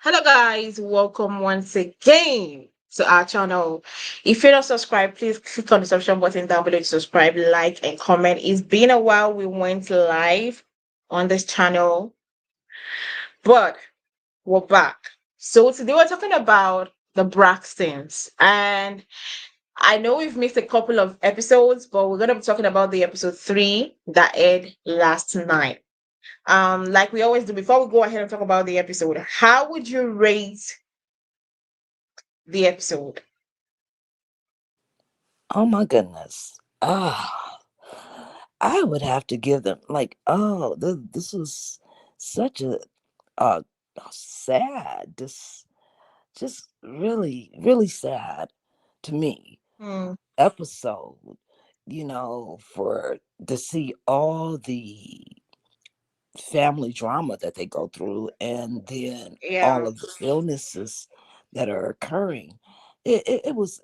Hello, guys. Welcome once again to our channel. If you're not subscribed, please click on the subscribe button down below to subscribe, like, and comment. It's been a while we went live on this channel, but we're back. So today we're talking about the Braxtons, and I know we've missed a couple of episodes, but we're gonna be talking about the episode 3 that aired last night. Like we always do, before we go ahead and talk about the episode, how would you rate the episode? Oh my goodness. I would have to give them this was such a sad, this just really sad to me Hmm. episode. For to see all the family drama that they go through, and then all Yeah, of the illnesses that are occurring. It was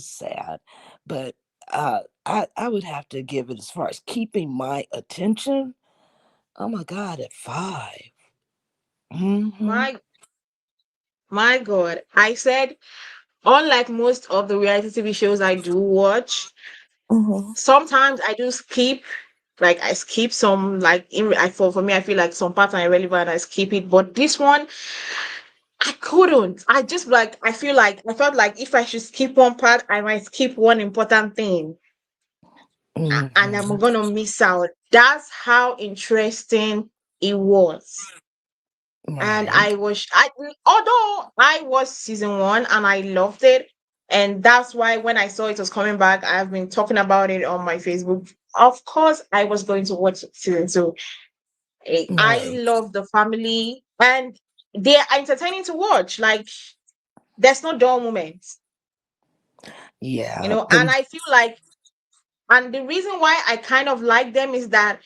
sad, but I would have to give it, as far as keeping my attention. Oh my God, at 5. Mm-hmm. my my God. I said, unlike most of the reality TV shows I do watch, Mm-hmm. sometimes I do skip. Like I skip some, like for me, I feel like some parts are irrelevant. I skip it, but this one I couldn't. I felt like if I should skip one part, I might skip one important thing, and I'm Mm-hmm. gonna miss out. That's how interesting it was. And Right. although I was season 1 and I loved it, and that's why when I saw it was coming back, I've been talking about it on my Facebook. Of course, I was going to watch season 2. I Right. love the family, and they're entertaining to watch. Like, there's no dull moments, Yeah. and I feel like, and the reason why I kind of like them is that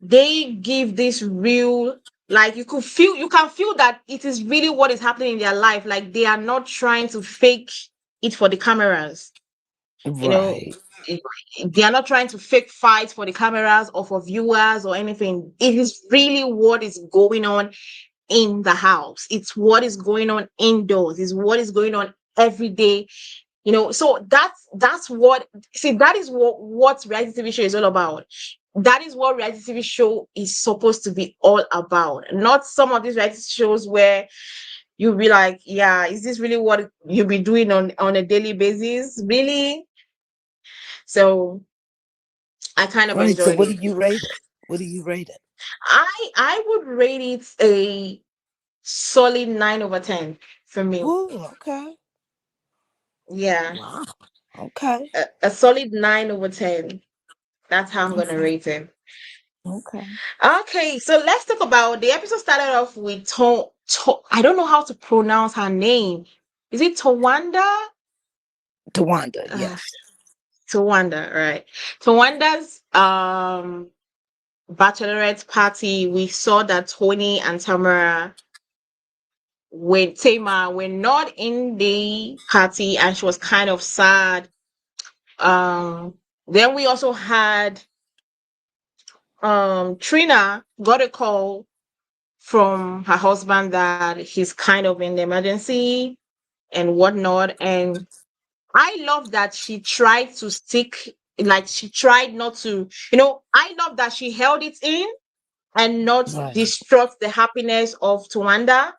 they give this real, like, you can feel that it is really what is happening in their life. Like, they are not trying to fake it for the cameras, you know Right. it- they are not trying to fake fights for the cameras or for viewers or anything. It is really what is going on in the house. It's what is going on indoors. It's what is going on every day. So that's what, see, that is what reality TV show is all about. That is what reality TV show is supposed to be all about. Not some of these reality shows where you'll be like, yeah, is this really what you'll be doing on a daily basis? Really? So I kind of Right. So enjoyed what do it. you rate it? What do you rate it? I would rate it a solid 9/10 for me. Ooh, okay. Yeah. Wow. Okay. A solid 9/10. That's how I'm gonna Okay. rate it. Okay. Okay, so let's talk about the episode. Started off with I don't know how to pronounce her name. Is it Towanda? Towanda, Uh, yes. Towanda, right? Towanda's bachelorette party. We saw that Tony and Tamara with Tamar were not in the party, and she was kind of sad. Um, then we also had Trina got a call from her husband that he's kind of in the emergency and whatnot. And I love that she tried to stick, like she tried not to, I love that she held it in and not Right. disrupt the happiness of Towanda.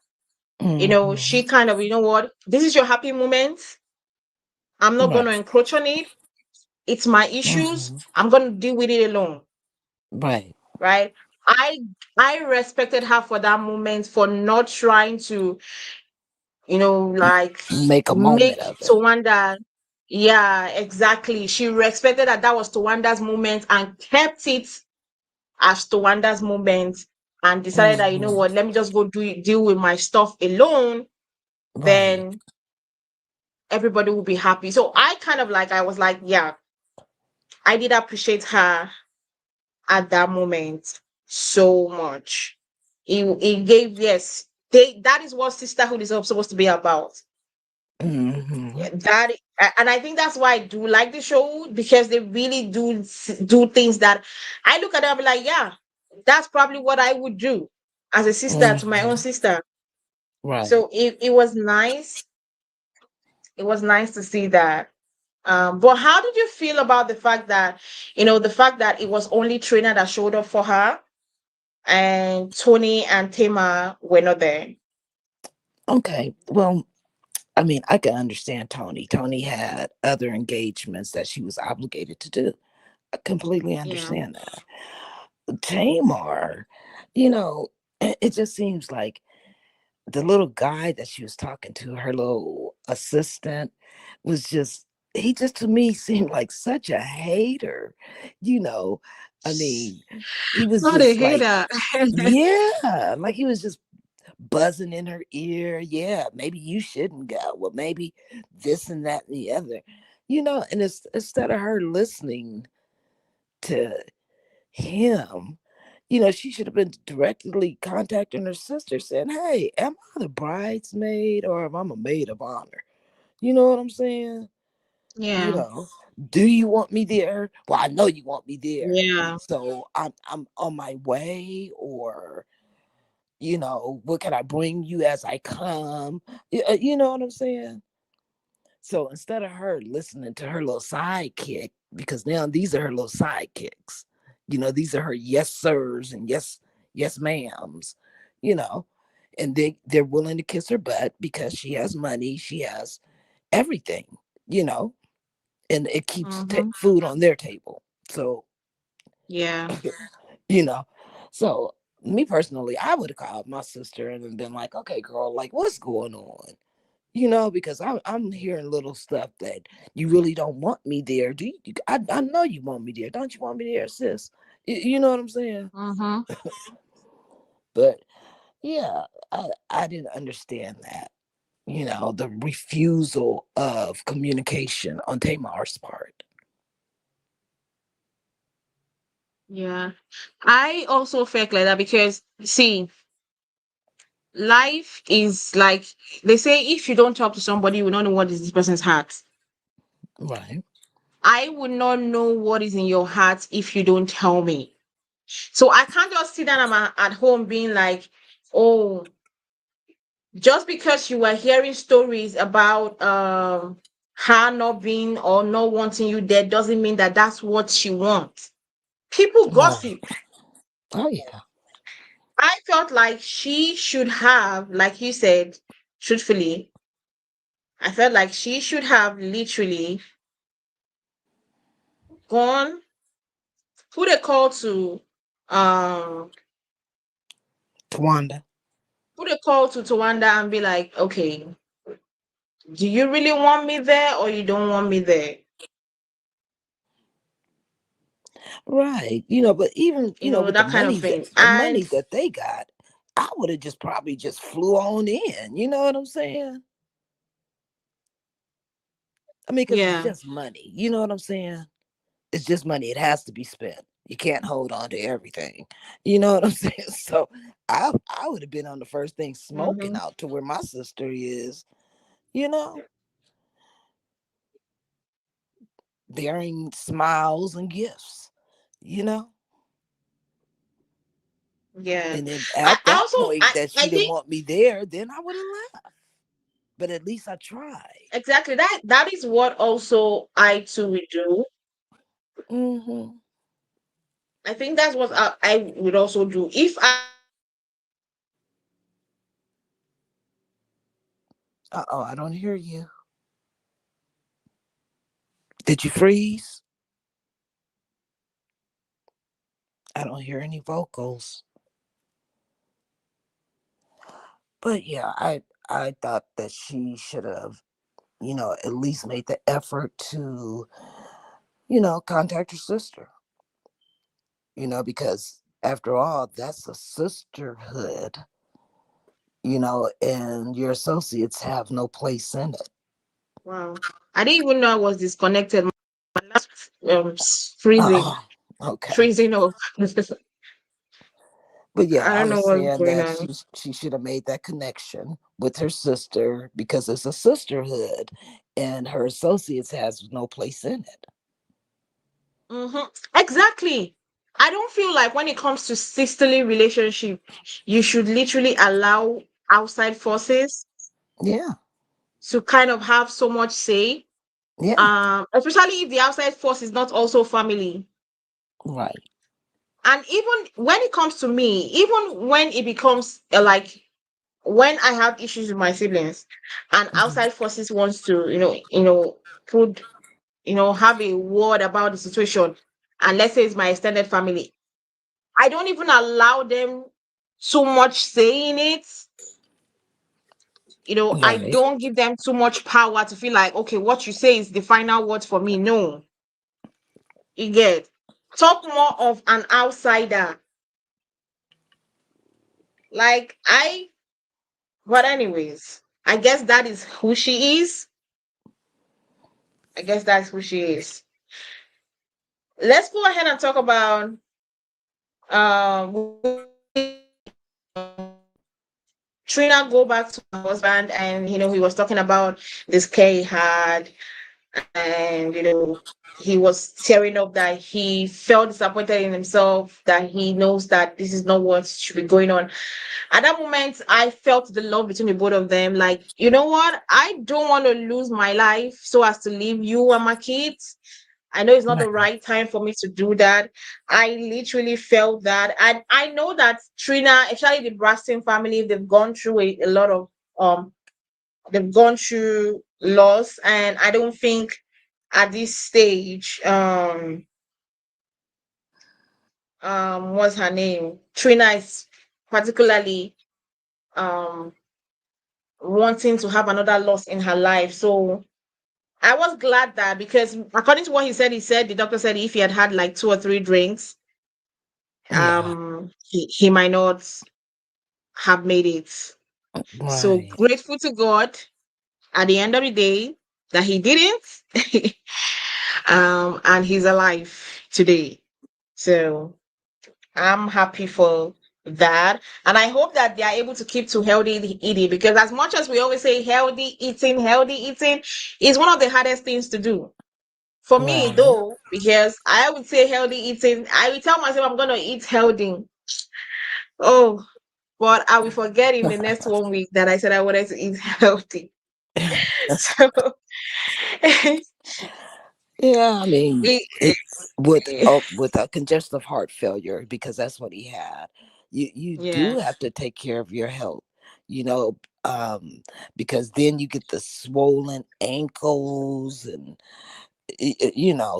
She Mm-hmm. kind of, what, this is your happy moment. I'm not going to Right. encroach on it. It's my issues. Mm-hmm. I'm going to deal with it alone. Right. Right. I I respected her for that moment, for not trying to, like, Make a moment make of it. Towanda. Yeah, exactly. She respected that was Towanda's moment and kept it as Towanda's moment, and decided that, Hmm. what, let me just go deal with my stuff alone. Right. Then everybody will be happy. So I kind of, like, I was like, yeah, I did appreciate her at that moment so much. It gave, yes, that is what sisterhood is supposed to be about. Hmm. Yeah, and I think that's why I do like the show, because they really do things that I look at them and be like, yeah, that's probably what I would do as a sister to my own Hmm. sister. Right. So it was nice. It was nice to see that. But how did you feel about the fact that, the fact that it was only Trina that showed up for her and Tony and Tamar were not there? Okay. Well, I mean, I can understand Tony. Tony had other engagements that she was obligated to do. I completely Yeah. understand that. Tamar, you know, it just seems like the little guy that she was talking to, her little assistant, was just, he just to me seemed like such a hater. You know, I mean, he was Oh, they just hate like, that. yeah, like he was just buzzing in her ear. Yeah, maybe you shouldn't go. Well, maybe this and that and the other. And it's, instead of her listening to him, she should have been directly contacting her sister saying, "Hey, am I the bridesmaid or am I a maid of honor?" You know what I'm saying? You Yeah. know, do you want me there? Well, I know you want me there. Yeah. So I'm on my way, or what can I bring you as I come? You know what I'm saying? So instead of her listening to her little sidekick, because now these are her little sidekicks, these are her yes sirs and yes ma'ams, you know, and they're willing to kiss her butt because she has money, she has everything, you know, and it keeps Mm-hmm. food on their table. So, Yeah. you know, so me personally, I would have called my sister and then been like, okay, girl, like what's going on? Because I'm hearing little stuff that you really don't want me there. I know you want me there. Don't you want me there, sis? You know what I'm saying? Mm-hmm. But yeah, I didn't understand that. The refusal of communication on Tamar's part. Yeah. I also felt like that because, see, life is like they say, if you don't talk to somebody, you will not know what is this person's heart. Right. I would not know what is in your heart if you don't tell me. So I can't just sit down at home being like, oh, just because you were hearing stories about her not being or not wanting you there doesn't mean that that's what she wants. People Right. gossip. Oh yeah. I felt like she should have, like you said, truthfully, I felt like she should have literally gone, put a call to um Towanda. put a call to Towanda and be like, okay, do you really want me there or you don't want me there? Right. But even, with That kind of thing. the And money that they got, I would have just probably just flew on in. You know what I'm saying? I mean, because it's yeah. just money. You know what I'm saying? It's just money. It has to be spent. You can't hold on to everything. You know what I'm saying? So I would have been on the first thing smoking Mm-hmm. out to where my sister is, you know, bearing smiles and gifts, you know? Yeah. And then I, at I that also point that I she didn't think want me there, then I would have left. But at least I tried. exactly that is what also I too would do. Mm-hmm. I think that's what I would also do. If I Uh-oh, I don't hear you. Did you freeze? I don't hear any vocals. But yeah, I thought that she should have, at least made the effort to, contact her sister, because after all, that's a sisterhood, and your associates have no place in it. wow, I didn't even know I was disconnected. My last freezing, Oh, okay. freezing off. But yeah, I I don't know was what's saying going that on. she should have made that connection with her sister because it's a sisterhood, and her associates has no place in it. Hmm. Exactly. I don't feel like when it comes to sisterly relationship, you should literally allow outside forces Yeah. to kind of have so much say. Yeah. Especially if the outside force is not also family. Right. And even when it comes to me, even when it becomes like when I have issues with my siblings and Mhm. outside forces wants to, put, have a word about the situation, and let's say it's my extended family, I don't even allow them too much say in it. I Right. don't give them too much power to feel like, okay, what you say is the final word for me. No, you get talk more of an outsider. Like but anyways, I guess that is who she is. I guess that's who she is. Let's go ahead and talk about we Trina go back to her husband, and he was talking about this care he had, and he was tearing up that he felt disappointed in himself, that he knows that this is not what should be going on. At that moment, I felt the love between the both of them. Like, you know what? I don't want to lose my life so as to leave you and my kids. I know it's not the Right. right time for me to do that. I literally felt that. And I know that Trina, especially the Braxton family, they've gone through a lot of um they've gone through loss. And I don't think at this stage, what's her name? Trina is particularly um wanting to have another loss in her life. So I was glad that, because according to what he said the doctor said if he had had like 2 or 3 drinks, Yeah. he might not have made it. So Right. grateful to God at the end of the day that he didn't. And he's alive today. So I'm happy for that. And I hope that they are able to keep to healthy eating, because as much as we always say healthy eating is one of the hardest things to do. For me, Right. though, because I would say healthy eating, I will tell myself I'm going to eat healthy. Oh, but I will forget in the next 1 week that I said I wanted to eat healthy. So, Yeah, I mean, it, it it, with a congestive heart failure, because that's what he had. You yeah, do have to take care of your health, you know, um, because then you get the swollen ankles and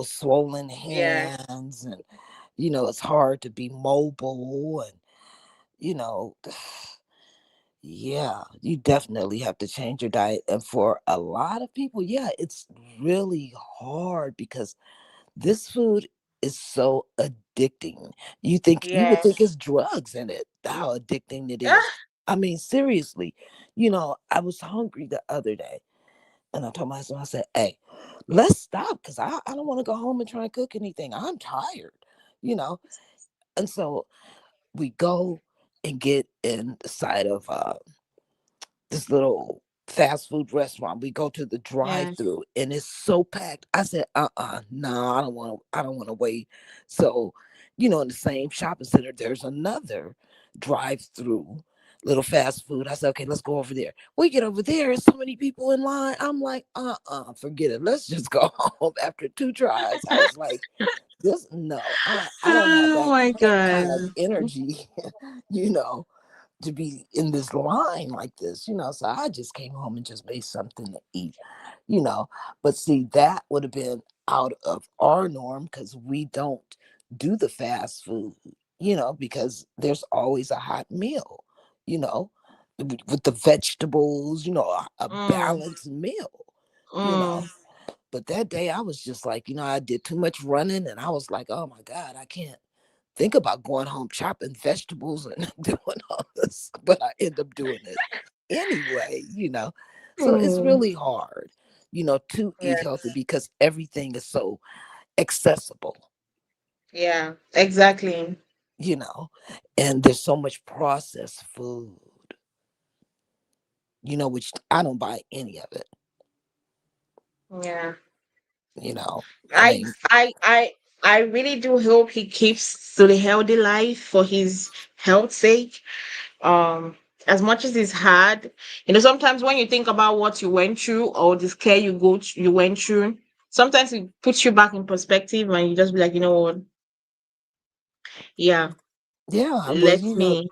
swollen yeah, hands, and it's hard to be mobile, and you know yeah, you definitely have to change your diet. And for a lot of people, yeah, it's really hard because this food is so addicting. You would think yes. it's drugs in it, how addicting it is. Ah, I mean, seriously, I was hungry the other day, and I told my husband, I said, hey, let's stop, because I don't want to go home and try and cook anything. I'm tired, you know. And so we go and get inside of this little fast food restaurant. We go to the drive yeah. through and it's so packed. I said, no, I don't want to wait. So, in the same shopping center, there's another drive through little fast food. I said, okay, let's go over there. We get over there, there's so many people in line. I'm like, forget it. Let's just go home. After 2 tries, I was like, this no, I don't have Oh that my kind of God. energy, you know to be in this line like this, so I just came home and just made something to eat, you know. But see, that would have been out of our norm because we don't do the fast food, because there's always a hot meal, you know, with the vegetables, a Mm, balanced meal, you know. mm. But that day I was just like, I did too much running and I was like, oh my God, I can't think about going home chopping vegetables and doing all this, but I end up doing it anyway. So it's Mm. really hard, to eat Yeah, healthy because everything is so accessible, yeah, exactly. you know, and there's so much processed food, which I don't buy any of it, Yeah. you know. I I mean, I I I really do hope he keeps to the healthy life for his health sake. as much as it's hard, sometimes when you think about what you went through or the scare you went through, sometimes it puts you back in perspective and you just be like, you know what? Yeah, Yeah, well, let me.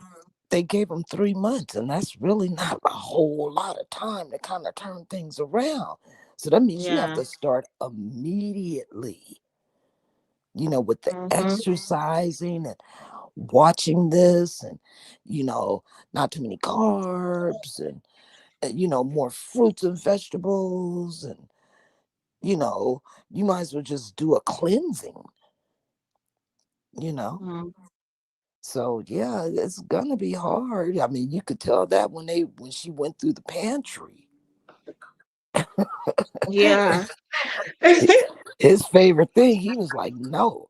they gave him 3 months, and that's really not a whole lot of time to kind of turn things around. So that means you have Yeah. to start immediately, with the Mm-hmm. exercising and watching this, and, you know, not too many carbs, and, more fruits and vegetables. And, you know, you might as well just do a cleansing, you know? Mm. So yeah, it's gonna be hard. I mean, you could tell that when she went through the pantry. Yeah. His favorite thing, he was like, "No,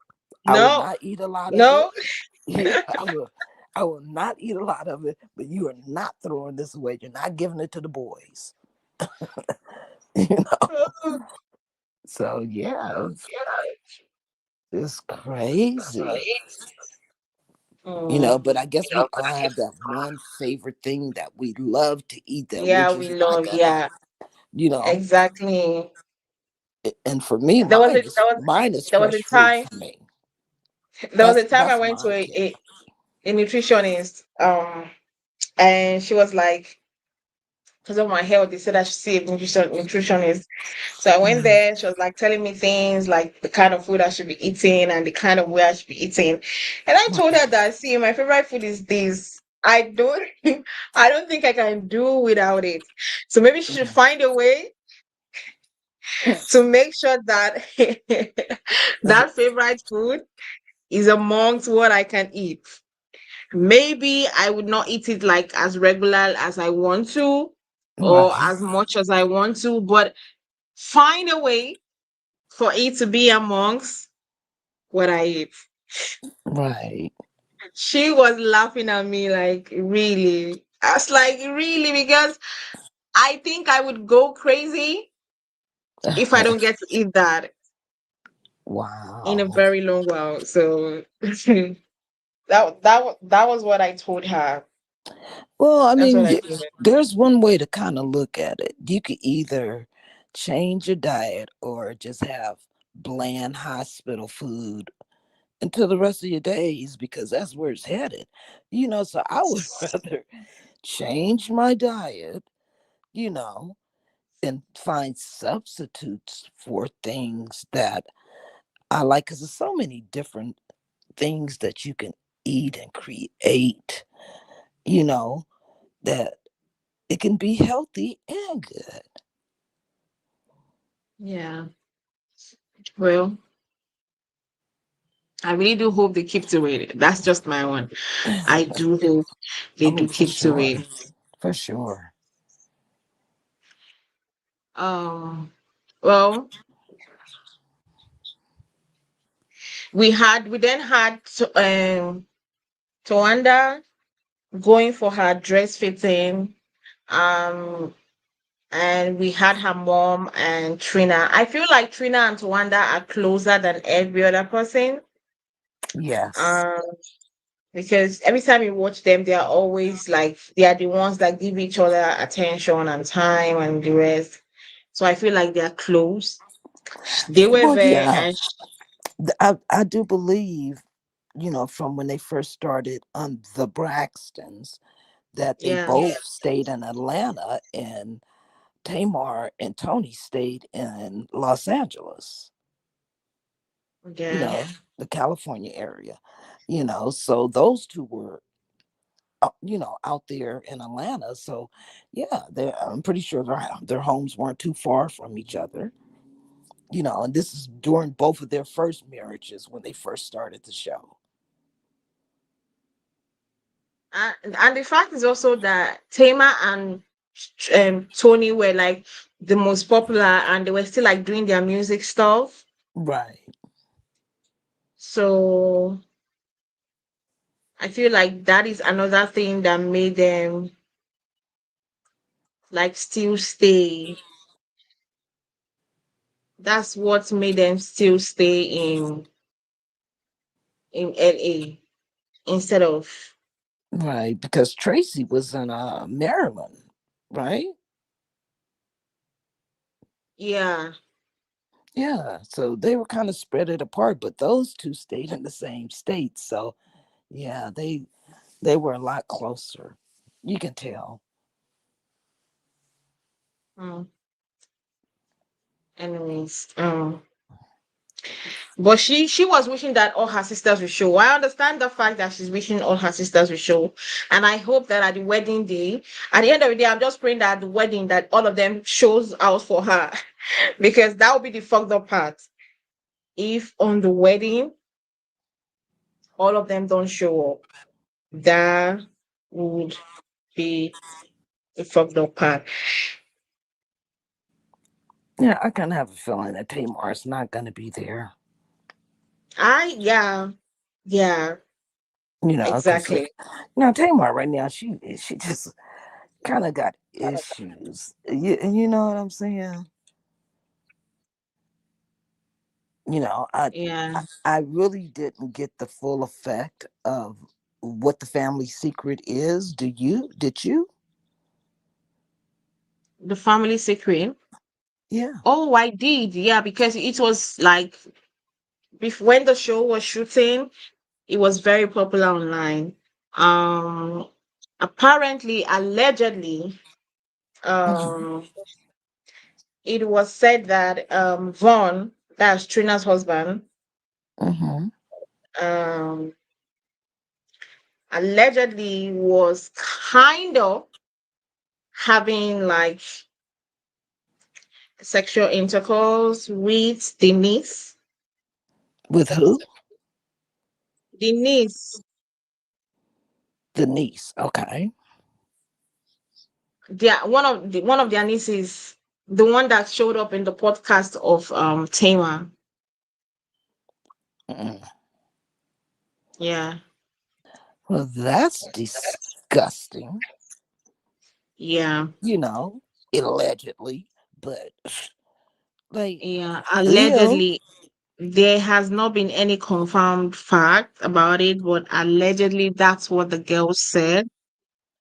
I will No, not eat a lot of it. no. Yeah, I will not eat a lot of it. But you are not throwing this away. You're not giving it to the boys." you know. So yeah, it's crazy. Mm. But I guess we all have that one favorite thing that we love to eat that we're Yeah, just we not love. gonna, Yeah, you know. exactly. And for me, There was a there was mine is there was fresh a fruit time for me. there was a time I That's went to my a, gift. a nutritionist, and she was like, because of my health, they said I should see a nutritionist. So I went Mhm. there. She was like telling me things like the kind of food I should be eating and the kind of way I should be eating. And I told her that, see, my favorite food is this. I don't I don't think I can do without it. So maybe she should find a way to make sure that that favorite food is amongst what I can eat. Maybe I would not eat it like as regular as I want to or Right, as much as I want to, but find a way for it to be amongst what I eat. right. She was laughing at me like, really? I was like, really? Because I think I would go crazy if I don't get to eat that in a Wow. very long while. So that was what I told her. Well, I That's mean, what I told her. there's one way to kind of look at it. You could either change your diet or just have bland hospital food until the rest of your days, because that's where it's headed. So I would rather change my diet, you know, and find substitutes for things that I like, because there's so many different things that you can eat and create, you know, that it can be healthy and good. Yeah. Well, I really do hope they keep to it. That's just my one. I do hope they Oh, do for keep to sure. it. For sure. Um, well, we then had Towanda going for her dress fitting. Um, and we had her mom and Trina. I feel like Trina and Towanda are closer than every other person. Yes. Um, because every time you watch them, they are always like they are the ones that give each other attention and time and the rest. So I feel like they are close. They were Well, there, yeah. and I do believe, from when they first started on the Braxtons, that they yeah, both stayed in Atlanta, and Tamar and Toni stayed in Los Angeles, you yeah. know, the California area. So those two were, out there in Atlanta. So, yeah, I'm pretty sure their homes weren't too far from each other. And this is during both of their first marriages when they first started the show. And the fact is also that Tamer and Tony were like the most popular, and they were still like doing their music stuff. Right. So I feel like that is another thing that made them like still stay. That's what made them still stay in LA instead of Right, because Tracy was in Maryland, right? Yeah. Yeah, so they were kind of spread it apart, but those two stayed in the same state. So yeah, they were a lot closer. You can tell. Mm. Anyways, but she was wishing that all her sisters will show. I understand the fact that she's wishing all her sisters will show, and I hope that at the wedding day, at the end of the day, I'm just praying that at the wedding that all of them shows out for her, because that would be the fucked up part. If on the wedding all of them don't show up, that would be the fucked up part. Yeah, I kind of have a feeling that Tamar's not going to be there. Yeah, yeah, Because exactly. Tamar right now she just kind of got issues. You know what I'm saying? Yeah, I really didn't get the full effect of what the family secret is. Did you? the family secret. Yeah. Oh, I did. Yeah, because it was like when the show was shooting, it was very popular online. Um, Apparently, allegedly, Hmm. um, it was said that Vaughn, that's Trina's husband, Hmm. um, allegedly was kind of having like sexual intercourse with the niece. With who? The niece, The niece. Okay. one of their nieces, the one that showed up in the podcast of Tamar. Mm. Yeah, Well, that's disgusting. yeah, You know, allegedly, but like, yeah. ew. Allegedly, there has not been any confirmed fact about it, but allegedly that's what the girl said.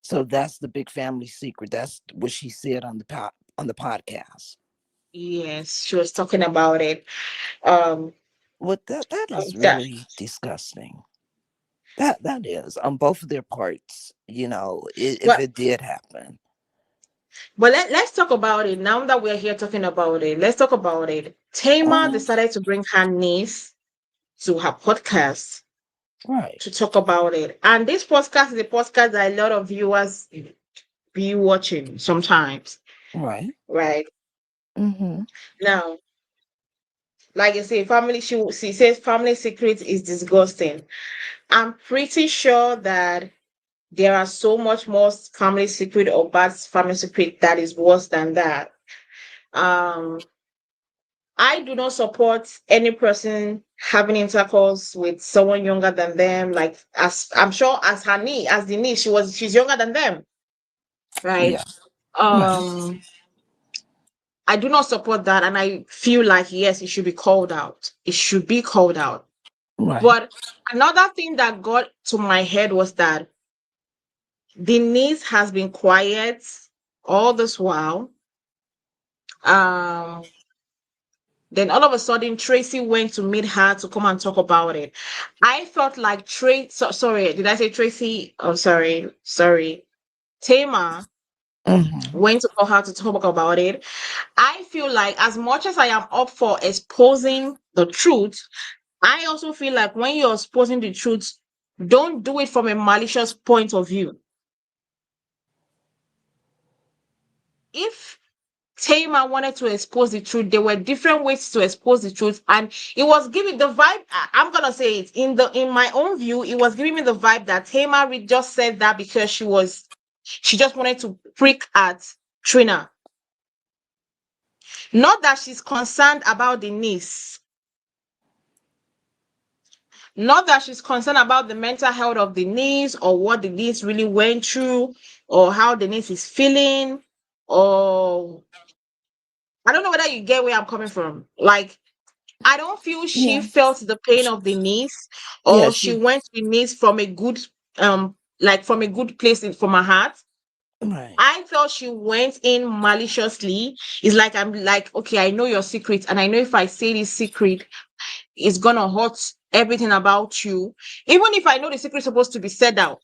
So that's the big family secret. That's what she said on the podcast. Yes, she was talking about it. Um, What that is that, really disgusting. That is on both of their parts. If but it did happen. let's talk about it now that we're here talking about it. Let's talk about it. Tamar Uh-huh. decided to bring her niece to her podcast Right. to talk about it. And this podcast is a podcast that a lot of viewers be watching sometimes, Right. right? Mm-hmm. Now, like I say, she says family secret is disgusting. I'm pretty sure that there are so much more family secret or bad family secret that is worse than that. Um, I do not support any person having intercourse with someone younger than them. Like as I'm sure as the niece, she's younger than them, right? Yeah. Right. Um, I do not support that, and I feel like yes, it should be called out. It should be called out. Right. But another thing that got to my head was that the niece has been quiet all this while. Um, then all of a sudden, Tracy went to meet her to come and talk about it. I felt like sorry, did I say Tracy? Oh, sorry. Tamar Mm-hmm. went to call her to talk about it. I feel like as much as I am up for exposing the truth, I also feel like when you're exposing the truth, don't do it from a malicious point of view. If Tamar wanted to expose the truth, there were different ways to expose the truth, and it was giving the vibe. I'm gonna say it in my own view, it was giving me the vibe that Tamar just said that because she just wanted to prick at Trina. Not that she's concerned about the niece, not that she's concerned about the mental health of the niece or what the niece really went through or how the niece is feeling, or I don't know whether you get where I'm coming from. Like, I don't feel she Yeah. felt the pain Sh- of the niece Yeah. or she She. went to the niece from a good like from a good place from her heart. Right. I felt she went in maliciously. It's like, I'm like, okay, I know your secret, and I know if I say this secret, it's gonna hurt everything about you. Even if I know the secret's supposed to be said out.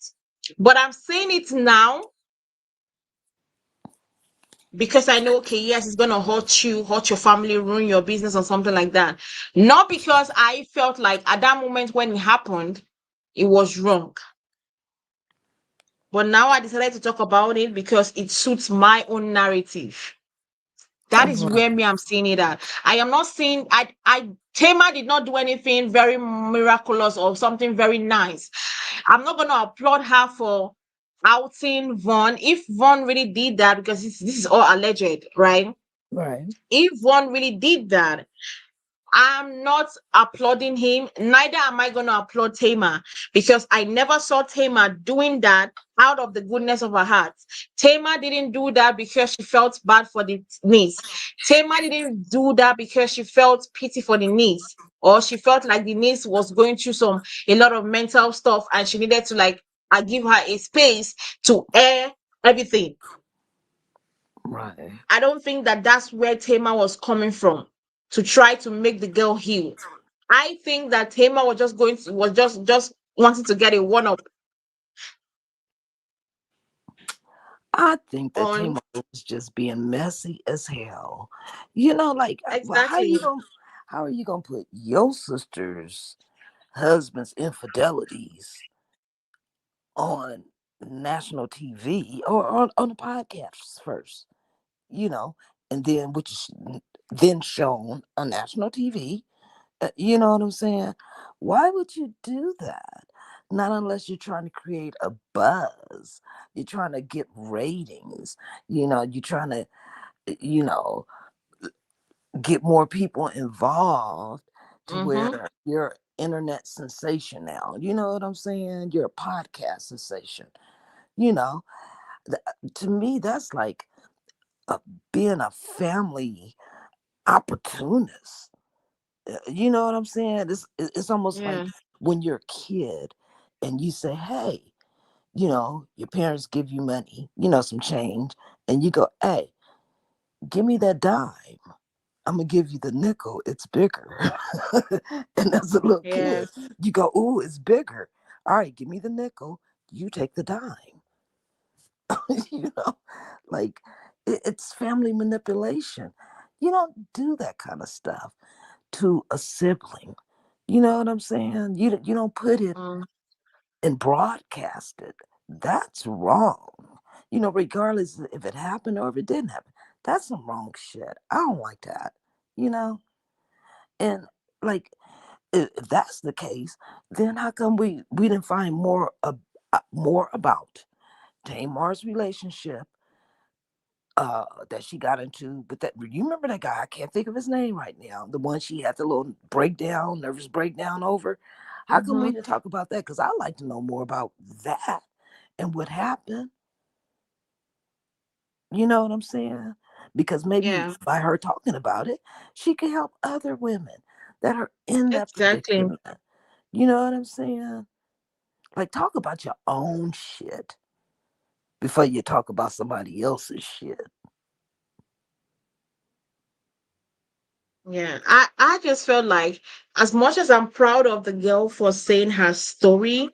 But I'm saying it now because I know, okay, yes, it's gonna hurt you, hurt your family, ruin your business, or something like that. Not because I felt like at that moment when it happened, it was wrong. But now I decided to talk about it because it suits my own narrative. That is where Right. me I'm seeing it at. I am not saying I Tamar did not do anything very miraculous or something very nice. I'm not gonna applaud her for outing Vaughn. If Vaughn really did that, because this is all alleged, right? Right. If Vaughn really did that, I'm not applauding him. Neither am I going to applaud Tamar because I never saw Tamar doing that out of the goodness of her heart. Tamar didn't do that because she felt bad for the niece. Tamar didn't do that because she felt pity for the niece, or she felt like the niece was going through a lot of mental stuff and she needed to like give her a space to air everything. Right. I don't think that that's where Tamar was coming from to try to make the girl heal. I think that Tamar was just going to was just wanting to get a one up I think that on Tamar was just being messy as hell. You know, like, well, exactly. how are you gonna put your sister's husband's infidelities on national TV or on a podcast first? You know, and then which is then shown on national TV. You know what I'm saying? Why would you do that? Not unless you're trying to create a buzz. You're trying to get ratings. You're trying to, you know, get more people involved to Mm-hmm. where you're internet sensation now. You know what I'm saying? You're a podcast sensation. You know, to me, that's like a, being a family opportunist. You know what I'm saying? It's almost like Yeah. when you're a kid and you say, "Hey, your parents give you money, some change, and you go, "Hey, give me that dime. I'm gonna give you the nickel. It's bigger." And as a little kid, Yes. you go, "Ooh, it's bigger. All right, give me the nickel. You take the dime." you know, like it's family manipulation. You don't do that kind of stuff to a sibling. You know what I'm saying? You don't put it Mm, and broadcast it. That's wrong. Regardless if it happened or if it didn't happen. That's some wrong shit. I don't like that. You know? And like if that's the case, then how come we didn't find more about Tamar's relationship that she got into with that? You remember that guy? I can't think of his name right now. The one she had the little nervous breakdown over. How come we mm-hmm. didn't talk about that? Because I'd like to know more about that and what happened. You know what I'm saying? Because maybe Yeah. by her talking about it, she can help other women that are in that Exactly. predicament. You know what I'm saying? Like, talk about your own shit before you talk about somebody else's shit. Yeah. I just felt like as much as I'm proud of the girl for saying her story,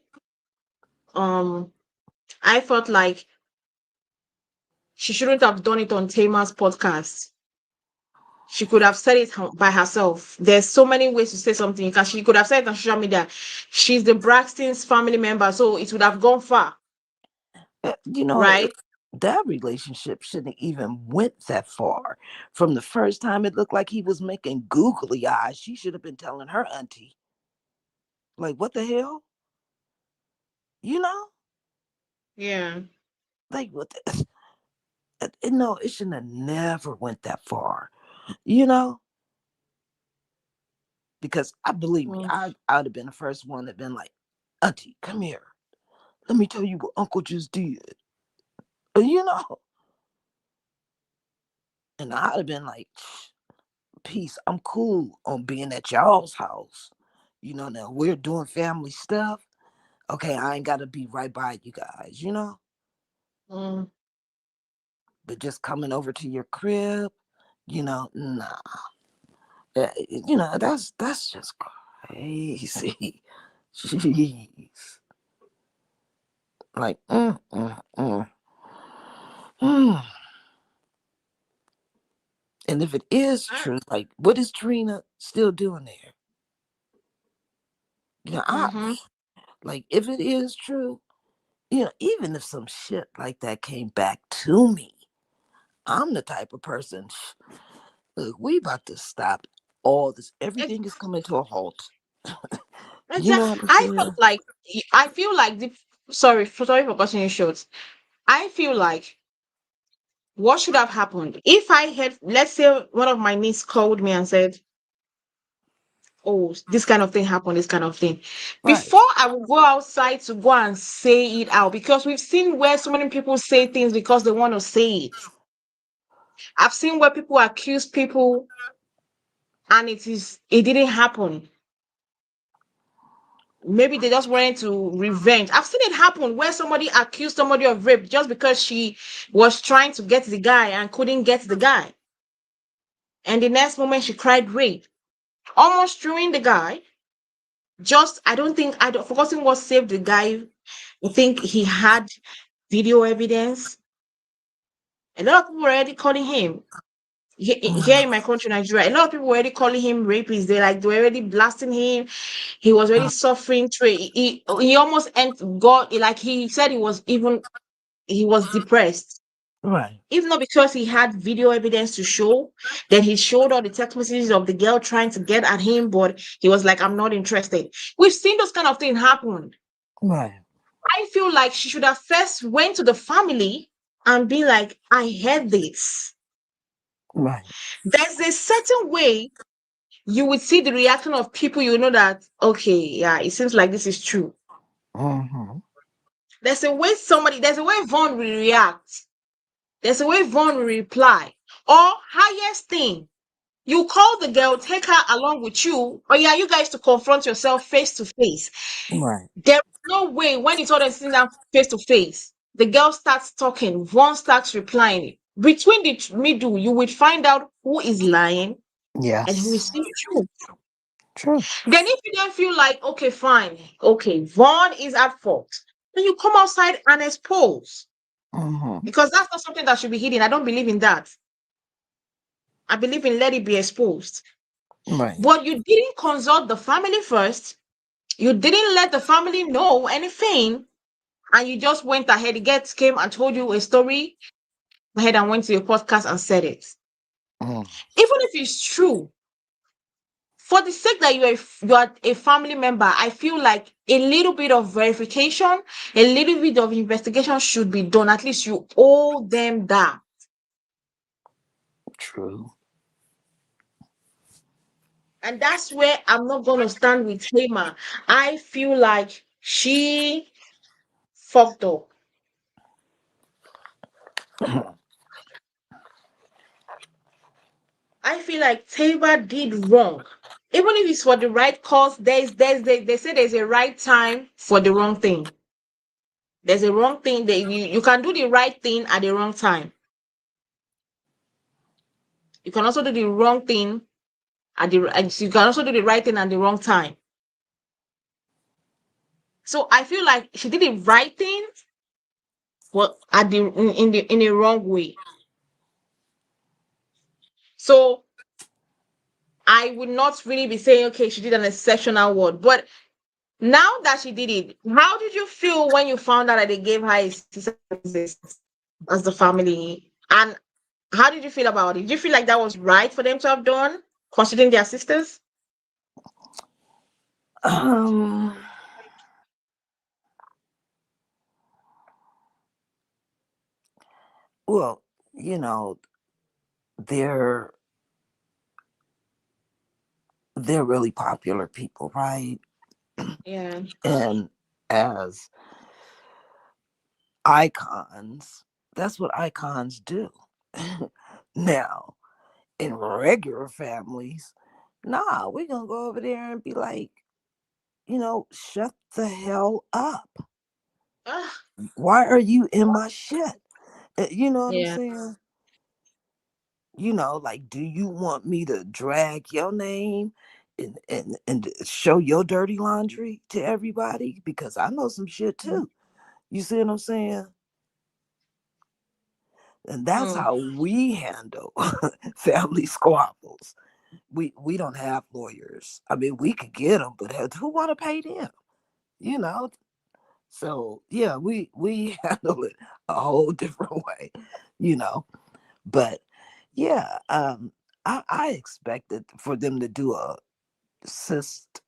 um, I felt like she shouldn't have done it on Tamar's podcast. She could have said it by herself. There's so many ways to say something because she could have said it on social media. She's the Braxtons family member, so it would have gone far, right? That relationship shouldn't even went that far. From the first time it looked like he was making googly eyes, she should have been telling her auntie, like, what the hell? You know? Yeah. Like, what the, no, it shouldn't have never went that far. You know? Because I believe me, Mm. I would have been the first one that been like, auntie, come here. Let me tell you what Uncle just did. You know? And I'd have been like, peace, I'm cool on being at y'all's house. Now we're doing family stuff. Okay, I ain't gotta be right by you guys, Mm, but just coming over to your crib, nah. That's just crazy. Jeez. Like, mm. And if it is I- true, like, what is Trina still doing there? I mhm. like if it is true, even if some shit like that came back to me, I'm the type of person. Look, we about to stop all this. Ex- Everything is coming to a halt. You know Exactly. what I'm saying? I feel like the sorry for cutting you short. I feel like what should have happened if I had, let's say, one of my niece called me and said, "Oh, this kind of thing happened, this kind of thing." Right, Before I would go outside to go and say it out, because we've seen where so many people say things because they want to say it. I've seen where people accuse people and it didn't happen. Maybe they just wanted to revenge. I've seen it happen where somebody accused somebody of rape just because she was trying to get the guy and couldn't get the guy. And the next moment she cried rape, almost throwing the guy. Just I don't forgotten what saved the guy. I think he had video evidence. A lot of people were already calling him here in my country, Nigeria. A lot of people were already calling him rapist. They were already blasting him. He was already suffering through it. He almost got, like he said, he was depressed. right, If not because he had video evidence to show, then he showed all the text messages of the girl trying to get at him, but he was like, "I'm not interested." We've seen those kind of things happen. right, I feel like she should have first went to the family and be like, "I heard this." right. There's a certain way you would see the reaction of people, you know that, okay, yeah, it seems like this is true. Mm-hmm. There's a way Vaughn will react. There's a way Vaughn will reply. Or highest thing, you call the girl, take her along with you, or yeah, you guys to confront yourself face to face. Right. There's no way when it's all sitting down face to face, the girl starts talking, Vaughn starts replying. Between the middle, you will find out who is lying and who is Yes. saying the truth. True. Then if you then feel like, okay, fine, okay, Vaughn is at fault, then you come outside and expose. Mm-hmm. Because that's not something that should be hidden. I don't believe in that. I believe in let it be exposed. Right. But you didn't consult the family first. You didn't let the family know anything. And you just went ahead, the guest came and told you a story, ahead and went to your podcast and said it. Mm. Even if it's true, for the sake that you are a family member, I feel like a little bit of verification, a little bit of investigation should be done. At least you owe them that. True. And that's where I'm not gonna stand with Tamar. I feel like she fucked up. I feel like Tamar did wrong. Even if it's for the right cause, they say there's a right time for the wrong thing. There's a wrong thing that you can do the right thing at the wrong time. You can also do the wrong thing and you can also do the right thing at the wrong time. So I feel like she did the right thing, but at the in a wrong way. So I would not really be saying, okay, she did an exceptional word. But now that she did it, how did you feel when you found out that they gave her a cease and desist as the family? And how did you feel about it? Did you feel like that was right for them to have done, considering their sisters? um. Well, you know, they're they're really popular people, right? Yeah. And as icons, that's what icons do. Now, in regular families, nah, we're gonna go over there and be like, shut the hell up. Ah, Why are you in my shit? You know what I'm yeah. saying? Like, do you want me to drag your name and show your dirty laundry to everybody? Because I know some shit too. You see what I'm saying? And that's Mm. how we handle family squabbles. We don't have lawyers. I mean, we could get them, but who want to pay them? You know. So yeah, we handle it a whole different way. You know, but yeah, I expected for them to do a assist,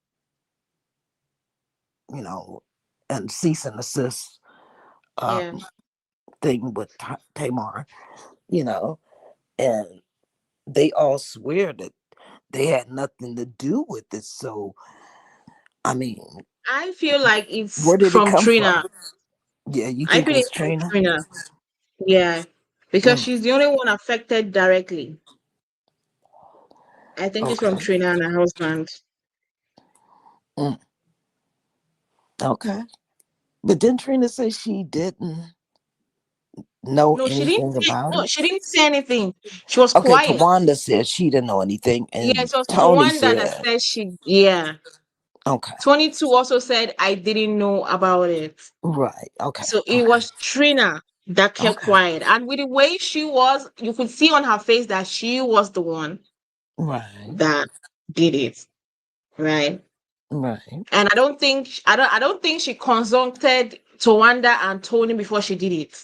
you know, and cease and assist Yeah. um, thing with Tamar, you know, and they all swear that they had nothing to do with it. So, I mean, I feel like it's where did it from come from? Trina. Yeah, you I think it feel was it's from Trina? Trina. Yeah. Because Mm, she's the only one affected directly. I think it's from okay. Trina and her husband. Mm, okay. But didn't Trina say she didn't know No, she didn't anything say, about no, it? she didn't say anything. She was Okay, quiet. Towanda said she didn't know anything, Yeah, and it was Toni Towanda that said, said she, yeah. okay, 22 also said, I didn't know about it. right, okay, So it okay, was Trina that kept okay, quiet. And with the way she was, you could see on her face that she was the one right, that did it. Right. right. And I don't think she consulted Towanda and Tony before she did it.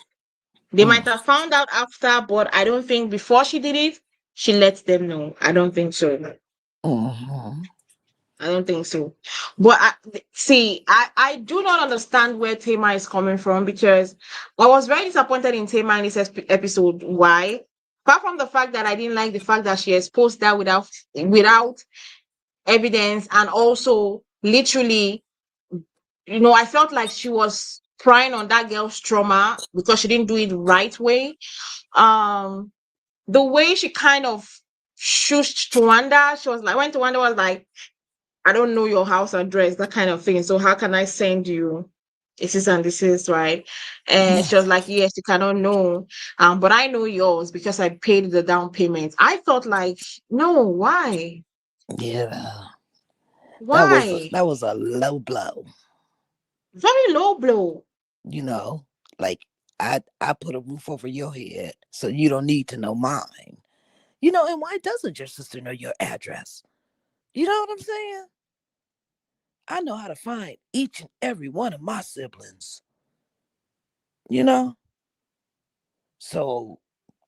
They Mm, might have found out after, but I don't think before she did it, she let them know. I don't think so. mm-hmm. I don't think so. But see, I do not understand where Tamar is coming from because I was very disappointed in Tamar in this episode. Why? Apart from the fact that I didn't like the fact that she exposed that without evidence, and also literally, I felt like she was prying on that girl's trauma because she didn't do it right way. Um, the way she kind of shushed Towanda, she was like, when Towanda was like, I don't know your house address, that kind of thing. So how can I send you this is and this is, right? And she was like, yes, you cannot know. But I know yours because I paid the down payment. I thought like, no, why? Yeah, Why? that was a low blow. Very low blow. You know, like I put a roof over your head, so you don't need to know mine. And why doesn't your sister know your address? You know what I'm saying? I know how to find each and every one of my siblings. You know, so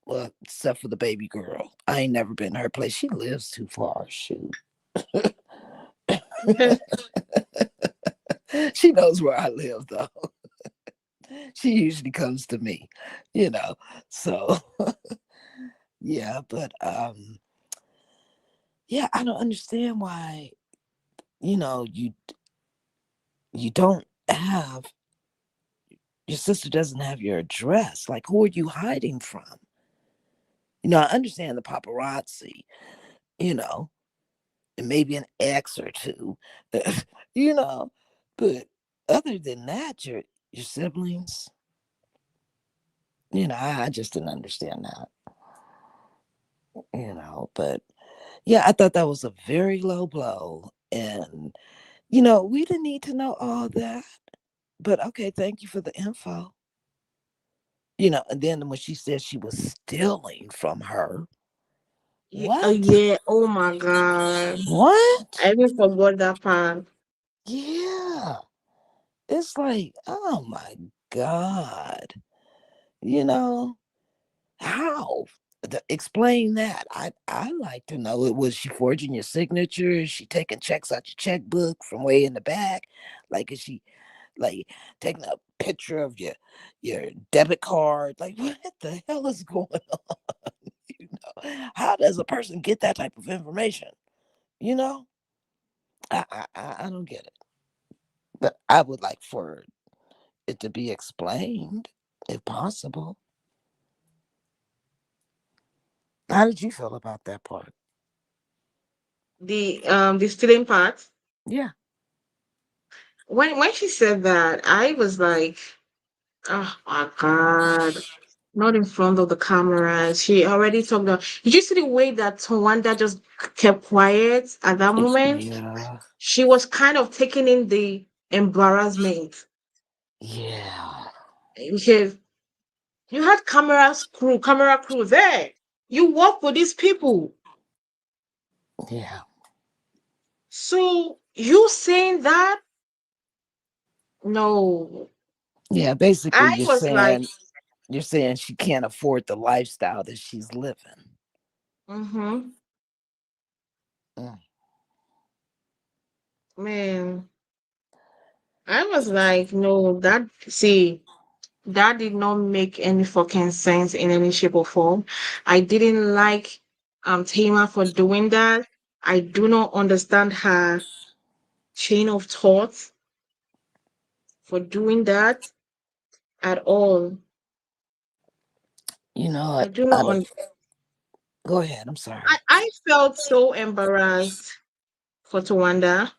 well, except for the baby girl, I ain't never been to her place. She lives too far. Shoot, she knows where I live though. She usually comes to me. You know, so yeah, but yeah, I don't understand why you don't have your sister doesn't have your address. Like, who are you hiding from? I understand the paparazzi, you know, and maybe an ex or two, you know, but other than that, your siblings, I just didn't understand that, but yeah, I thought that was a very low blow. And, we didn't need to know all that, but okay, thank you for the info. And then when she said she was stealing from her, Yeah, what? yeah. Oh my god. I What? even forgot that part. Yeah. It's like, oh my God. You know, how? Explain that. I like to know. It was she forging your signature? Is she taking checks out your checkbook from way in the back? Like, is she like taking a picture of your debit card? Like, what the hell is going on? How does a person get that type of information? You know, I don't get it. But I would like for it to be explained, if possible. How did you feel about that part? The stealing part. Yeah. when she said that, I was like, oh my God. Not in front of the cameras. She already talked about. Did you see the way that Towanda just kept quiet at that moment? Yeah. She was kind of taking in the embarrassment Yeah. because you had camera crew there. You work for these people. Yeah. So you saying that? No. Yeah. Basically, I was like, you're saying she can't afford the lifestyle that she's living. mm-hmm, Mm. man. I was like, no, that did not make any fucking sense in any shape or form. I didn't like Tamar for doing that. I do not understand her chain of thought for doing that at all. You know, I do I not don't. Go ahead. I'm sorry. I felt so embarrassed for Towanda.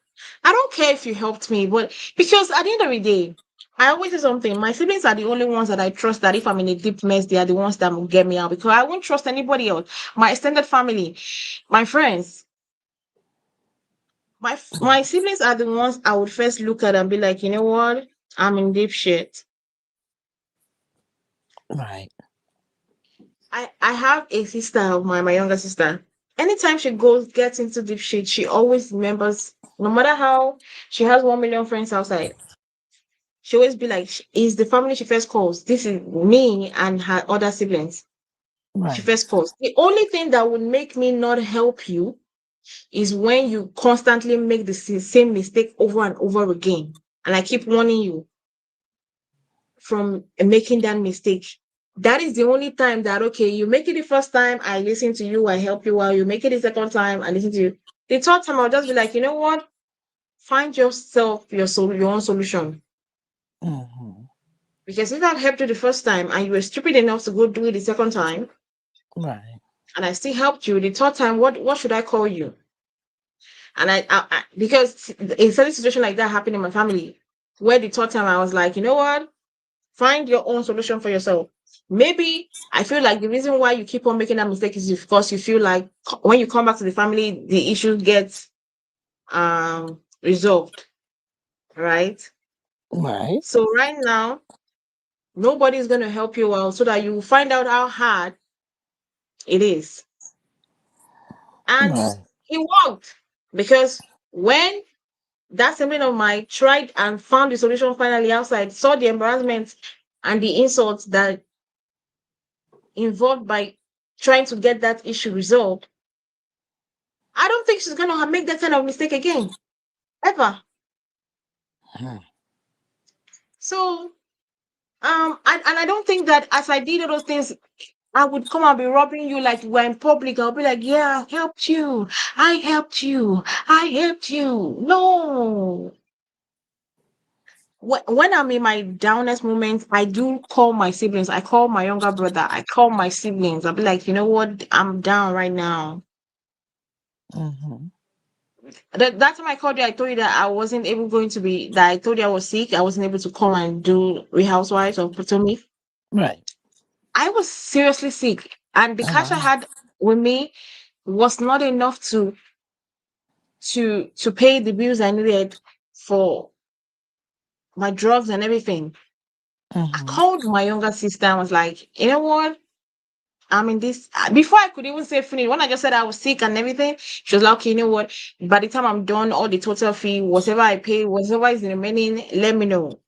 I don't care if you helped me, but because at the end of the day, I always say something. My siblings are the only ones that I trust that if I'm in a deep mess, they are the ones that will get me out because I won't trust anybody else. My extended family, my friends, my siblings are the ones I would first look at and be like, you know what? I'm in deep shit. Right. I have a sister of my younger sister. Anytime she gets into deep shit, she always remembers, no matter how she has 1 million friends outside, she always be like, is the family she first calls. This is me and her other siblings. She Right. first calls. The only thing that would make me not help you is when you constantly make the same mistake over and over again. And I keep warning you from making that mistake. That is the only time that, okay, you make it the first time, I listen to you, I help you out. You make it the second time, I listen to you. The third time, I'll just be like, you know what? Find yourself your own solution. Hmm. Because if I helped you the first time and you were stupid enough to go do it the second time, Right. and I still helped you the third time, what should I call you? And because a certain situation like that happened in my family, where the third time I was like, you know what? Find your own solution for yourself. Maybe I feel like the reason why you keep on making that mistake is because you feel like when you come back to the family, the issue gets resolved, right? Right. So right now, nobody's gonna help you out so that you find out how hard it is. And Right. it worked because when that sibling of mine tried and found the solution finally outside, saw the embarrassment and the insults that involved by trying to get that issue resolved, I don't think she's gonna make that kind of mistake again. Ever. Hmm. So and I don't think that as I did all those things, I would come and be robbing you like we're in public. I'll be like, yeah, I helped you. I helped you. I helped you. No. When I'm in my downest moments, I do call my siblings. I call my younger brother. I call my siblings. I'll be like, you know what? I'm down right now. Hmm. That time I called you, I told you that I wasn't able going to be that I told you I was sick. I wasn't able to come and do Real Housewives of Potomac. Right. I was seriously sick, and the Oh cash I wow. had with me was not enough to pay the bills I needed for my drugs and everything. I Hmm. called my younger sister and was like, you know what? I'm in this before I could even say finish. When I just said I was sick and everything, she was like, okay, you know what? By the time I'm done, all the total fee, whatever I pay, whatever is remaining, let me know.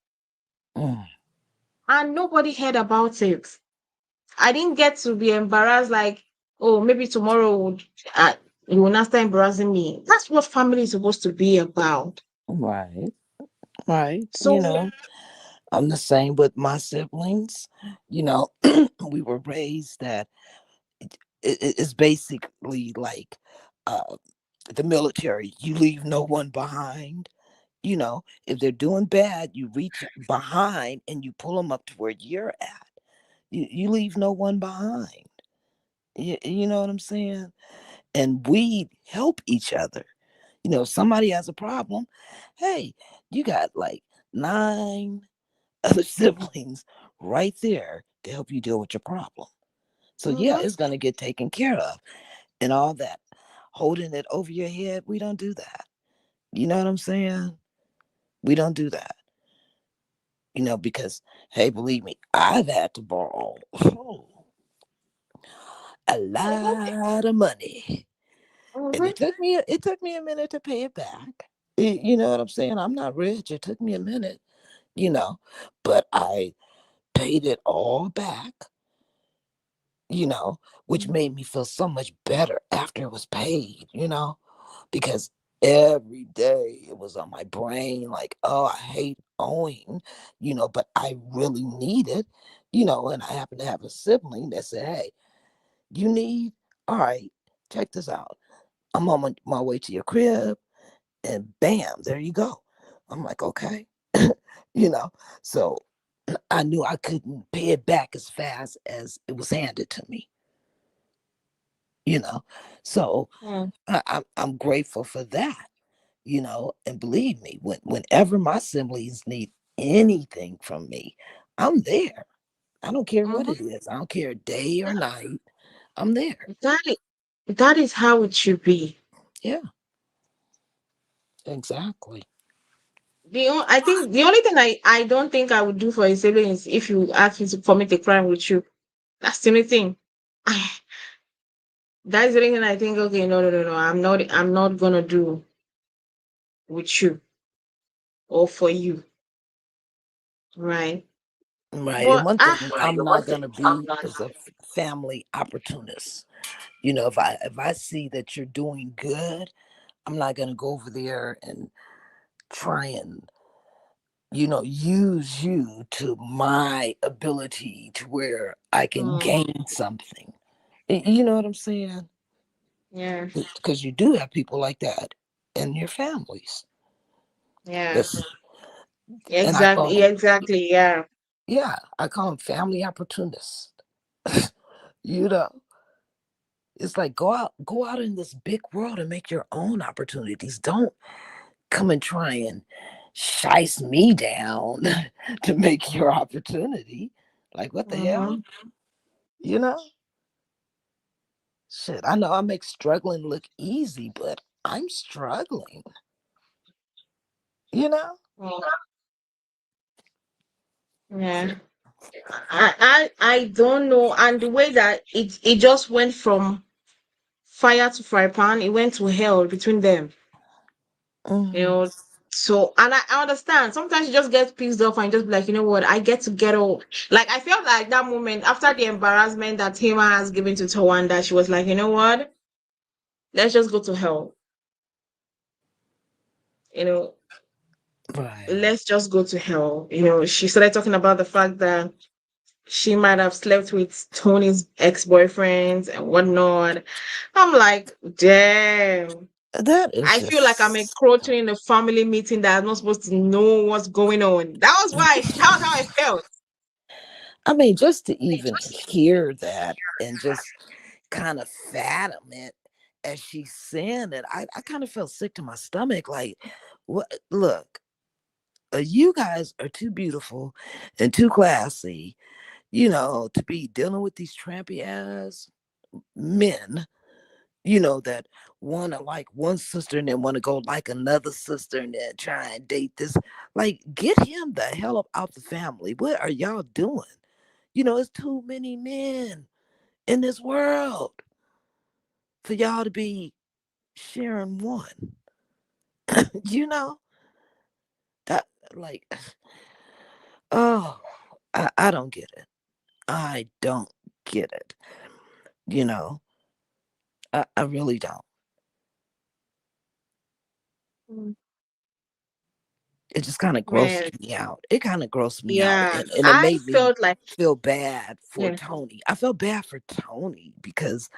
Mm. And nobody heard about it. I didn't get to be embarrassed like, oh, maybe tomorrow uh, you will not start embarrassing me. That's what family is supposed to be about. Right. Right. You So, know, I'm the same with my siblings. You know, we were raised that it's basically like uh, the military. You leave no one behind. You know, if they're doing bad, you reach behind and you pull them up to where you're at. You leave no one behind. You know what I'm saying? And we help each other. You know, if somebody has a problem, hey, You got like 9 other siblings right there to help you deal with your problem. So yeah, Mm-hmm. it's gonna get taken care of. And all that holding it over your head, we don't do that. You know what I'm saying? We don't do that. Because hey, believe me, I've had to borrow a lot of money. And Mm-hmm. it took me a minute to pay it back. You know what I'm saying? I'm not rich. It took me a minute, you know, but I paid it all back, you know, which made me feel so much better after it was paid, because every day it was on my brain like, oh, I hate owing, but I really need it, and I happen to have a sibling that said, hey, you need, all right, check this out. I'm on my way to your crib, and bam, there you go. I'm like, okay, you know, so I knew I couldn't pay it back as fast as it was handed to me, you know. So Mm-hmm. I'm grateful for that, and believe me, whenever my siblings need anything from me, I'm there. I don't care what Mm-hmm. it is. I don't care day or night. I'm there. That is, that is how it should be. Yeah, exactly. I think the only thing I don't think I would do for a sibling is if you ask me to commit a crime with you. That's the only thing. That's the reason I think, okay, no, no, no, no, I'm not gonna do with you or for you, right? Right. And But one thing I'm not gonna be is a family opportunist. If I see that you're doing good, I'm not gonna go over there and try and use you to my ability to where I can mm, gain something. You know what I'm saying? yeah, Because you do have people like that in your families. yeah, That's and I call exactly, them, exactly, yeah. yeah, I call them family opportunists. you know, it's like go out in this big world and make your own opportunities. Don't come and try and shice me down to make your opportunity. Like what the hell? Mm-hmm. You know? Shit, I know I make struggling look easy, but I'm struggling, you know? Yeah, So, I don't know, and the way that it just went from fire to fry pan, it went to hell between them. you mm, know so, and I understand sometimes you just get pissed off and just be like, you know what, I get to get off. Like, I felt like that moment after the embarrassment that Tamar has given to Towanda, she was like, you know what, let's just go to hell. you know right. let's just go to hell. She started talking about the fact that she might have slept with Tony's ex-boyfriends and whatnot. I'm like, damn. That is I feel like I'm just, encroaching in a family meeting that I'm not supposed to know what's going on. That was why that was how I felt. I mean, just to even hear that and just kind of fathom it as she's saying it, I kind of felt sick to my stomach. Like, what? Look, you guys are too beautiful and too classy, to be dealing with these trampy ass men, that want to like one sister and then want to go like another sister and then try and date this. Like, get him the hell up out the family. What are y'all doing? It's too many men in this world for y'all to be sharing one. you know, that, like, oh, I don't get it. I don't get it. You know, I really don't. Mm, It just kind of man, grossed me out. It kind of grossed me out. yeah, And it I made me felt like, feel bad for yeah, Tony. I felt bad for Tony because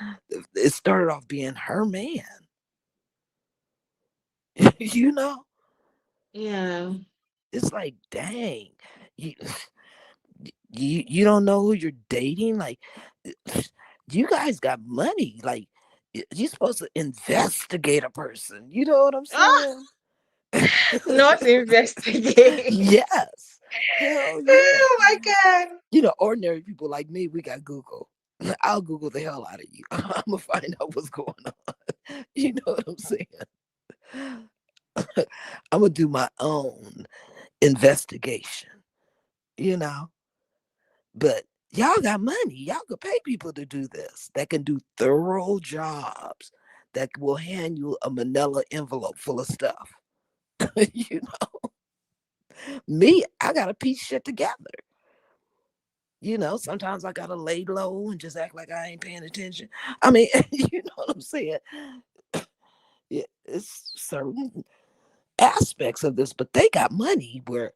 it started off being her man. you know, yeah, it's like, dang, you, you don't know who you're dating. Like, you guys got money. Like, you're supposed to investigate a person. You know what I'm ah, saying? Not investigate. Yes. Hell yeah. Oh my god. Ordinary people like me, we got Google. I'll Google the hell out of you. I'm gonna find out what's going on. You know what I'm saying? I'm gonna do my own investigation, you know. But y'all got money. Y'all could pay people to do this that can do thorough jobs that will hand you a manila envelope full of stuff. you know, me, I gotta piece shit together. Sometimes I gotta lay low and just act like I ain't paying attention. I mean, you know what I'm saying? Yeah, it's certain aspects of this, but they got money where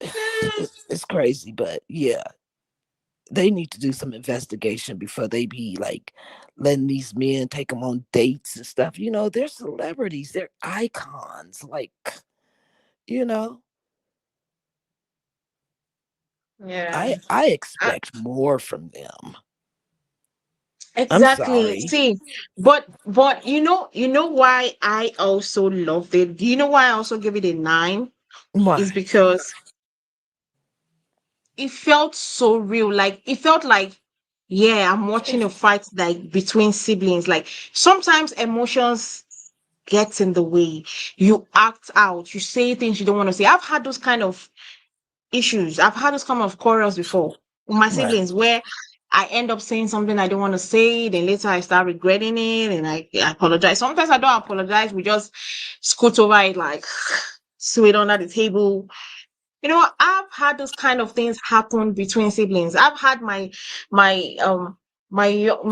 it's crazy. But yeah, they need to do some investigation before they be like letting these men take them on dates and stuff. They're celebrities, they're icons. Like, you know, Yeah. I Uh, expect more from them. I'm exactly. sorry. See, but you know why I also loved it. Do you know why I also give it a 9? Is Why? because it felt so real. Like it felt like, yeah, I'm watching a fight like between siblings. Like sometimes emotions gets in the way. You act out, you say things you don't want to say. I've had those kind of issues. I've had those kind of quarrels before with my Right. siblings where I end up saying something I don't want to say, then later I start regretting it and I apologize. Sometimes I don't apologize, we just scoot over it like sweet under the table. I've had those kind of things happen between siblings. I've had my my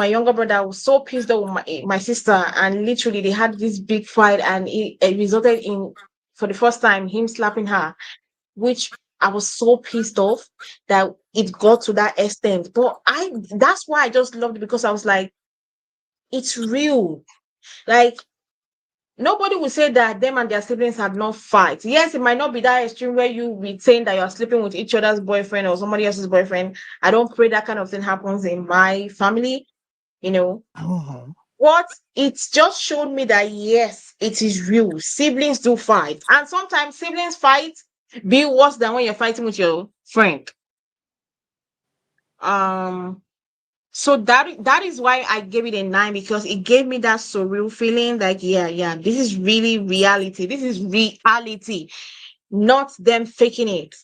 younger brother was so pissed off with my sister, and literally they had this big fight, and it resulted in, for the first time, him slapping her, which I was so pissed off that it got to that extent. But that's why I just loved it, because I was like, it's real. Like nobody will say that them and their siblings had not fight. Yes, it might not be that extreme where you be saying that you're sleeping with each other's boyfriend or somebody else's boyfriend. I don't pray that kind of thing happens in my family, you know. Mhm. What it just showed me that yes, it is real. Siblings do fight. And sometimes siblings fight be worse than when you're fighting with your friend. Um so that is why I gave it a 9, because it gave me that surreal feeling like, yeah, this is really reality. This is reality, not them faking it.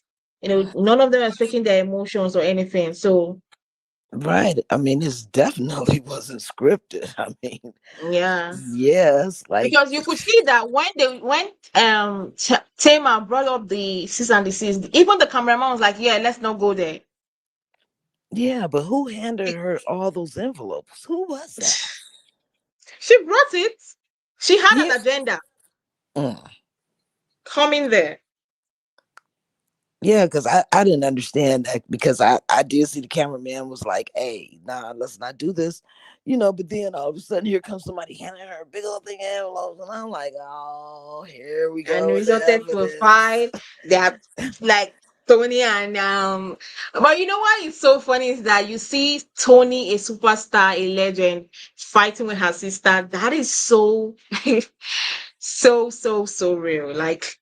None of them are faking their emotions or anything. So Right. I mean, this definitely wasn't scripted. I mean, yeah, yes, like, because you could see that when Tamar brought up the cease and desist, even the cameraman was like, yeah, let's not go there. yeah, but who handed her all those envelopes? Who was that? She brought it. She had Yeah. an agenda Mm. coming there. Yeah, because I didn't understand that because I did see the cameraman was like, hey, nah, let's not do this. But then all of a sudden here comes somebody handing her a big old thing of envelopes, and I'm like, oh, here we And go with the resulted to a evidence. fight. They are like Tony and but you know why it's so funny is that you see Tony, a superstar, a legend, fighting with her sister. That is so so real. Like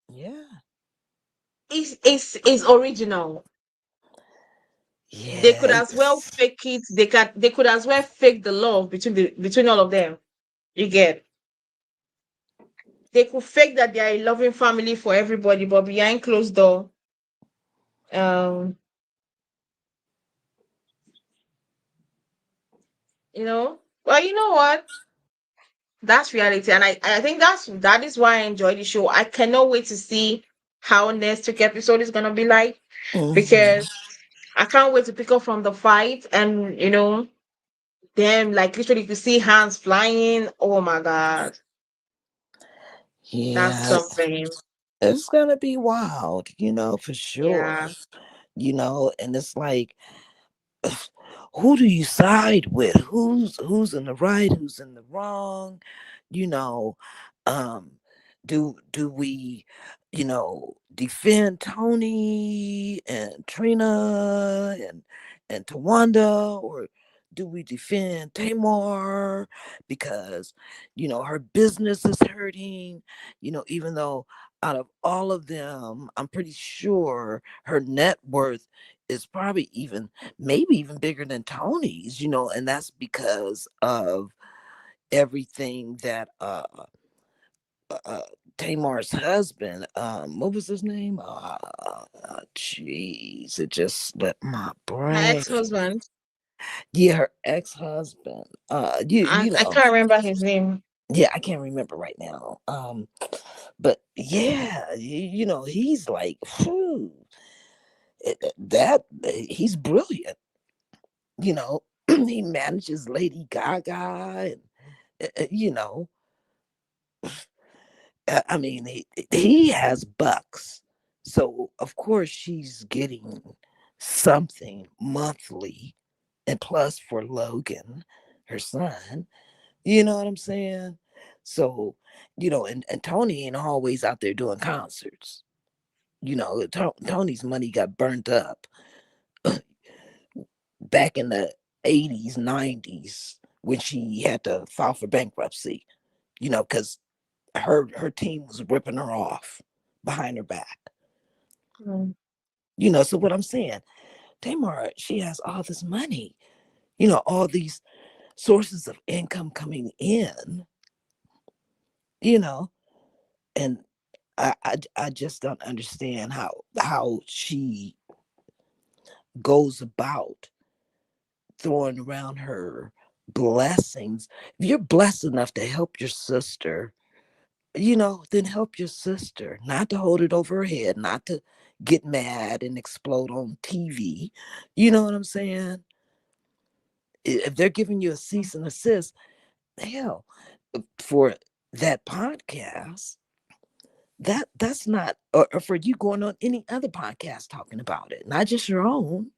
Yeah. it's original. They could as well Yes. fake it. They could as well fake the love between all of them. You get, they could fake that they are a loving family for everybody, but behind closed door, um, well, you know what? That's reality, and I think that is why I enjoy the show. I cannot wait to see how next week episode is gonna be like, Hmm. because I can't wait to pick up from the fight, and them like literally to see hands flying. Oh my god, that's Yeah, something. it's gonna be wild, for Yeah, sure. And it's like, who do you side with? Who's in the right? Who's in the wrong? You know, um, do we, defend Tony and Trina and Towanda, or do we defend Tamar because, her business is hurting? Even though out of all of them, I'm pretty sure her net worth is probably maybe even bigger than Tony's, and that's because of everything that uh Tamar's husband, what was his name? Jeez, it just slipped my My brain. ex-husband. Yeah, her ex-husband. I can't remember his name. Yeah, I can't remember right now. But yeah, he's like, whew, that he's brilliant. You know, he manages Lady Gaga, and you know, I mean, he has bucks. So, of course, she's getting something monthly. And plus for Logan, her son, you know what I'm saying? So, and Tony ain't always out there doing concerts. Tony's money got burnt up back in the 80s, 90s when she had to file for bankruptcy, because her team was ripping her off behind her back. Mm. So what I'm saying, Tamar, she has all this money, all these sources of income coming in, you know, and I just don't understand how she goes about throwing around her blessings. If you're blessed enough to help your sister, then help your sister, not to hold it over her head, not to get mad and explode on TV. You know what I'm saying? If they're giving you a cease and assist, hell, for that podcast, that's not, or for you going on any other podcast talking about it, not just your own.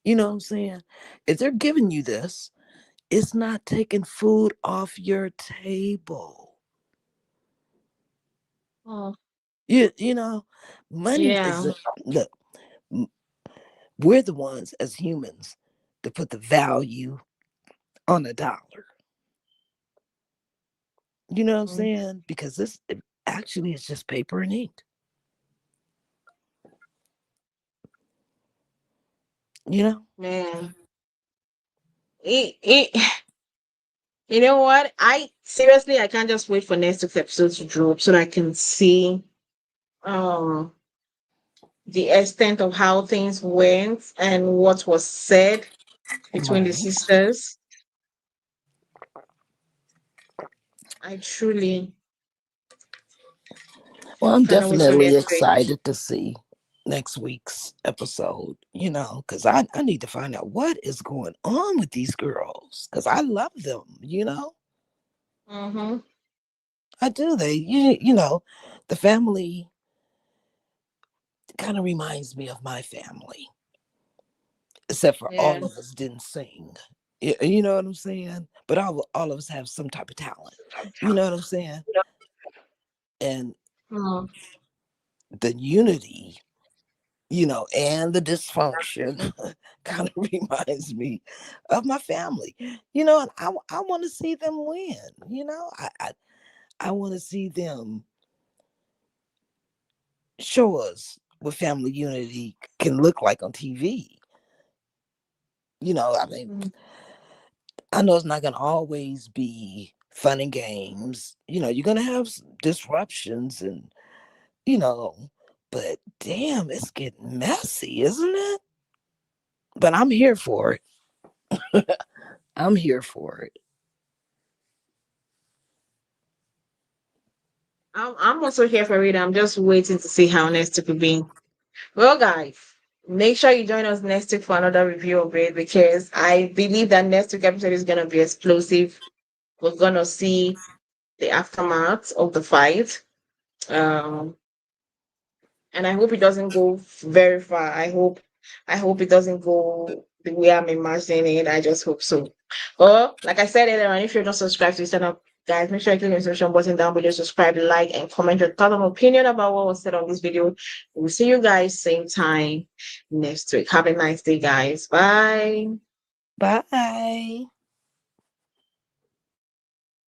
You know what I'm saying? If they're giving you this, it's not taking food off your table. Oh, You know, money yeah. is look. We're the ones as humans to put the value on a dollar. You know what I'm Mm. saying? Because this actually is just paper and ink. You know? Man, it, you know what? I seriously, I can't just wait for next week's episode to drop so that I can see um the extent of how things went and what was said between the Right. sisters. I truly Well, I'm cannot wait for definitely next week. excited to see next week's episode, because I need to find out what is going on with these girls because I love them. Mm-hmm. I do. The family kind of reminds me of my family, except for Yeah. all of us didn't sing. You know what I'm saying? But all of us have some type of talent. You know what I'm saying? And Mm. the unity, and the dysfunction kind of reminds me of my family. And I want to see them win. I want to see them show us what family unity can look like on TV. I mean, Mm. I know it's not going to always be fun and games. You're going to have disruptions and, you know, but damn, it's getting messy, isn't it? But I'm here for it. I'm here for it. I'm also here for it. I'm just waiting to see how next week will be. Well, guys, make sure you join us next week for another review of it because I believe that next week episode is gonna be explosive. We're gonna see the aftermath of the fight. Um, and I hope it doesn't go very far. I hope it doesn't go the way I'm imagining it. I just hope so. Well, like I said earlier, on, if you're not subscribed to this channel, guys, make sure you click the subscription button down below, subscribe, like, and comment your thought and opinion about what was said on this video. We'll see you guys same time next week. Have a nice day, guys. Bye. Bye.